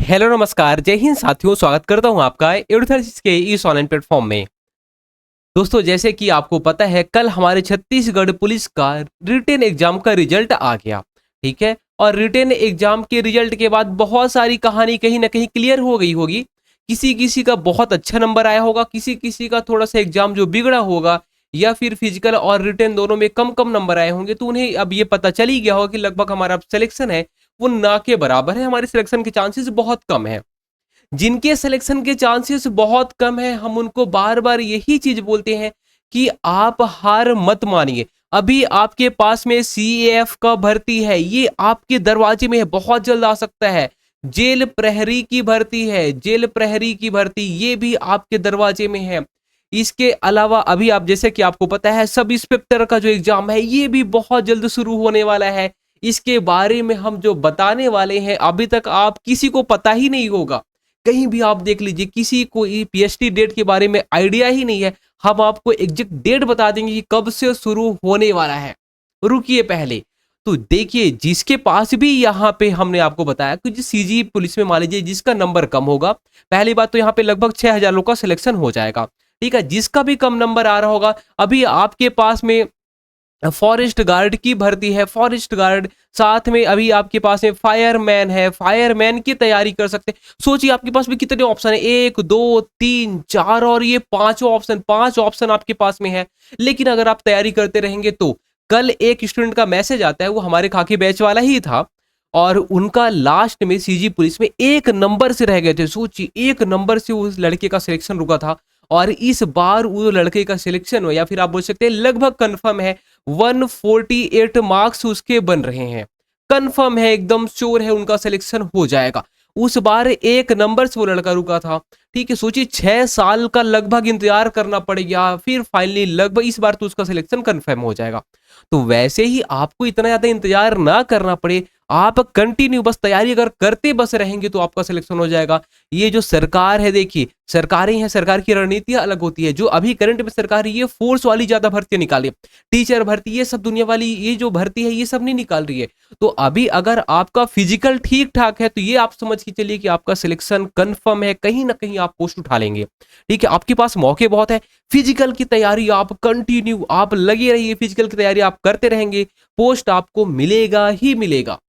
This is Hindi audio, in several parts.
हेलो नमस्कार जय हिंद साथियों, स्वागत करता हूं आपका एडुथर्स के इस ऑनलाइन प्लेटफॉर्म में। दोस्तों, जैसे कि आपको पता है, कल हमारे छत्तीसगढ़ पुलिस का रिटेन एग्जाम का रिजल्ट आ गया। ठीक है। और रिटेन एग्जाम के रिजल्ट के बाद बहुत सारी कहानी कहीं ना कहीं क्लियर हो गई होगी। किसी किसी का बहुत अच्छा नंबर आया होगा, किसी किसी का थोड़ा सा एग्जाम जो बिगड़ा होगा, या फिर फिजिकल और रिटेन दोनों में कम कम नंबर आए होंगे। तो उन्हें अब ये पता चल ही गया होगा कि लगभग हमारा सिलेक्शन है वो ना के बराबर है, हमारे सिलेक्शन के चांसेस बहुत कम है। जिनके सिलेक्शन के चांसेस बहुत कम है, हम उनको बार बार यही चीज बोलते हैं कि आप हार मत मानिए। अभी आपके पास में सीएएफ का भर्ती है, ये आपके दरवाजे में है, बहुत जल्द आ सकता है। जेल प्रहरी की भर्ती है, जेल प्रहरी की भर्ती ये भी आपके दरवाजे में है। इसके अलावा अभी आप, जैसे कि आपको पता है, सब इंस्पेक्टर का जो एग्जाम है ये भी बहुत जल्द शुरू होने वाला है। इसके बारे में हम जो बताने वाले हैं, अभी तक आप किसी को पता ही नहीं होगा। कहीं भी आप देख लीजिए, किसी को पीएचडी डेट के बारे में आइडिया ही नहीं है। हम आपको एग्जैक्ट डेट बता देंगे कि कब से शुरू होने वाला है। रुकिए पहले तो देखिए, जिसके पास भी यहाँ पे हमने आपको बताया कि जो सीजी पुलिस में मान लीजिए जिसका नंबर कम होगा, पहली बात तो यहाँ पे लगभग 6000 लोग का सिलेक्शन हो जाएगा। ठीक है। जिसका भी कम नंबर आ रहा होगा, अभी आपके पास में फॉरेस्ट गार्ड की भर्ती है, फॉरेस्ट गार्ड, साथ में अभी आपके पास में फायरमैन है, फायरमैन की तैयारी कर सकते हैं। सोचिए आपके पास भी कितने ऑप्शन है, 1 2 3 4 और ये पांचों ऑप्शन, 5 ऑप्शन आपके पास में है। लेकिन अगर आप तैयारी करते रहेंगे तो कल एक स्टूडेंट का मैसेज आता है, वो हमारे खाकी बैच वाला ही था, और उनका लास्ट में सीजी पुलिस में 1 नंबर से रह गए थे। सोचिए 1 नंबर से उस लड़के का सिलेक्शन रुका था, और इस बार वो लड़के का सिलेक्शन हो, या फिर आप बोल सकते हैं लगभग कंफर्म है, 148 मार्क्स उसके बन रहे हैं। कंफर्म है, एकदम श्योर है, उनका सिलेक्शन हो जाएगा। उस बार 1 नंबर से वो लड़का रुका था। ठीक है। सोचिए 6 साल का लगभग इंतजार करना पड़ेगा, फिर फाइनली लगभग इस बार तो उसका सिलेक्शन कंफर्म हो जाएगा। तो वैसे ही आपको इतना ज्यादा इंतजार ना करना पड़े, आप कंटिन्यू बस तैयारी अगर करते बस रहेंगे तो आपका सिलेक्शन हो जाएगा। ये जो सरकार है, देखिए सरकारें हैं, सरकार की रणनीतियां अलग होती है। जो अभी करंट में सरकार ये फोर्स वाली ज्यादा भर्तियां निकाली है, टीचर भर्ती, ये सब दुनिया वाली ये जो भर्ती है ये सब नहीं निकाल रही है। तो अभी अगर आपका फिजिकल ठीक ठाक है तो ये आप समझ के चलिए कि आपका सिलेक्शन कंफर्म है, कहीं ना कहीं आप पोस्ट उठा लेंगे। ठीक है। आपके पास मौके बहुत है, फिजिकल की तैयारी आप कंटिन्यू आप लगे रहिए, फिजिकल की तैयारी आप करते रहेंगे, पोस्ट आपको मिलेगा ही मिलेगा।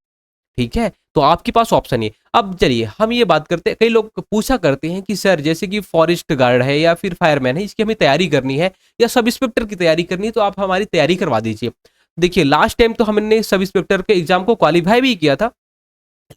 ठीक है। तो आपके पास ऑप्शन है। अब चलिए हम ये बात करते हैं, कई लोग पूछा करते हैं कि सर जैसे कि फॉरेस्ट गार्ड है या फिर फायरमैन है, इसकी हमें तैयारी करनी है या सब इंस्पेक्टर की तैयारी करनी है, तो आप हमारी तैयारी करवा दीजिए। देखिए लास्ट टाइम तो हमने सब इंस्पेक्टर के एग्जाम को क्वालिफाई भी किया था,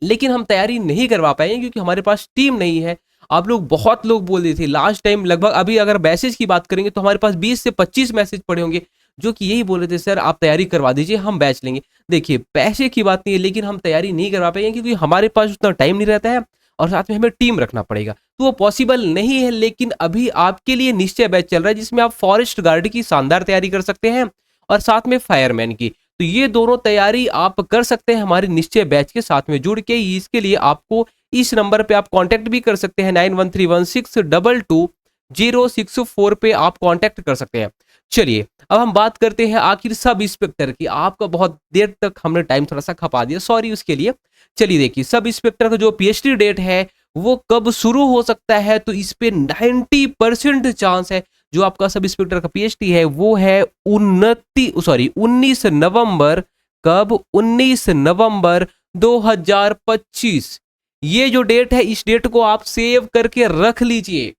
लेकिन हम तैयारी नहीं करवा पाए क्योंकि हमारे पास टीम नहीं है। आप लोग, बहुत लोग बोल रहे थे लास्ट टाइम, लगभग अभी अगर मैसेज की बात करेंगे तो हमारे पास 20 से 25 मैसेज पड़े होंगे जो कि यही बोल रहे थे, सर आप तैयारी करवा दीजिए, हम बैच लेंगे। देखिए पैसे की बात नहीं है, लेकिन हम तैयारी नहीं करवा पाएंगे क्योंकि हमारे पास उतना टाइम नहीं रहता है, और साथ में हमें टीम रखना पड़ेगा, तो वो पॉसिबल नहीं है। लेकिन अभी आपके लिए निश्चय बैच चल रहा है जिसमें आप फॉरेस्ट गार्ड की शानदार तैयारी कर सकते हैं, और साथ में फायरमैन की। तो ये दोनों तैयारी आप कर सकते हैं हमारे निश्चय बैच के साथ में जुड़ के। इसके लिए आपको इस नंबर पे आप कांटेक्ट भी कर सकते हैं, 9131622064 पे आप कांटेक्ट कर सकते हैं। चलिए अब हम बात करते हैं आखिर सब इंस्पेक्टर की। आपका बहुत देर तक हमने टाइम थोड़ा सा खपा दिया, सॉरी उसके लिए। चलिए देखिए, सब इंस्पेक्टर का जो पीएचडी डेट है वो कब शुरू हो सकता है, तो इस पे 90% चांस है। जो आपका सब इंस्पेक्टर का पीएचडी है वो है 19 नवंबर। कब? 19 नवंबर 2025। ये जो डेट है, इस डेट को आप सेव करके रख लीजिए।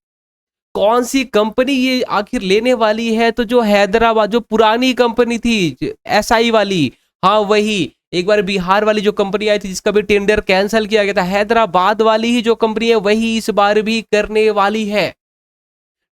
कौन सी कंपनी ये आखिर लेने वाली है, तो जो हैदराबाद, जो पुरानी कंपनी थी एसआई वाली, हाँ वही, एक बार बिहार वाली जो कंपनी आई थी जिसका भी टेंडर कैंसिल किया गया था, हैदराबाद वाली ही जो कंपनी है वही इस बार भी करने वाली है।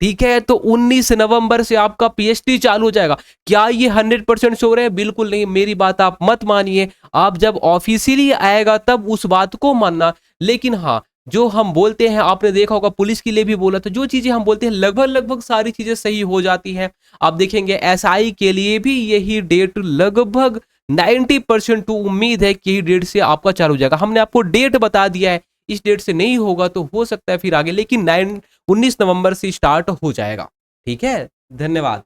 ठीक है। तो 19 नवंबर से आपका पीएचडी चालू हो जाएगा। क्या ये 100% श्योर है? बिल्कुल नहीं, मेरी बात आप मत मानिए। आप जब ऑफिशियली आएगा तब उस बात को मानना। लेकिन हाँ, जो हम बोलते हैं, आपने देखा होगा पुलिस के लिए भी बोला, तो जो चीजें हम बोलते हैं लगभग लगभग सारी चीजें सही हो जाती हैं। आप देखेंगे एसआई के लिए भी यही डेट लगभग 90% तो उम्मीद है कि यही डेट से आपका चालू हो जाएगा। हमने आपको डेट बता दिया है, इस डेट से नहीं होगा तो हो सकता है फिर आगे, लेकिन 19 नवंबर से स्टार्ट हो जाएगा। ठीक है। धन्यवाद।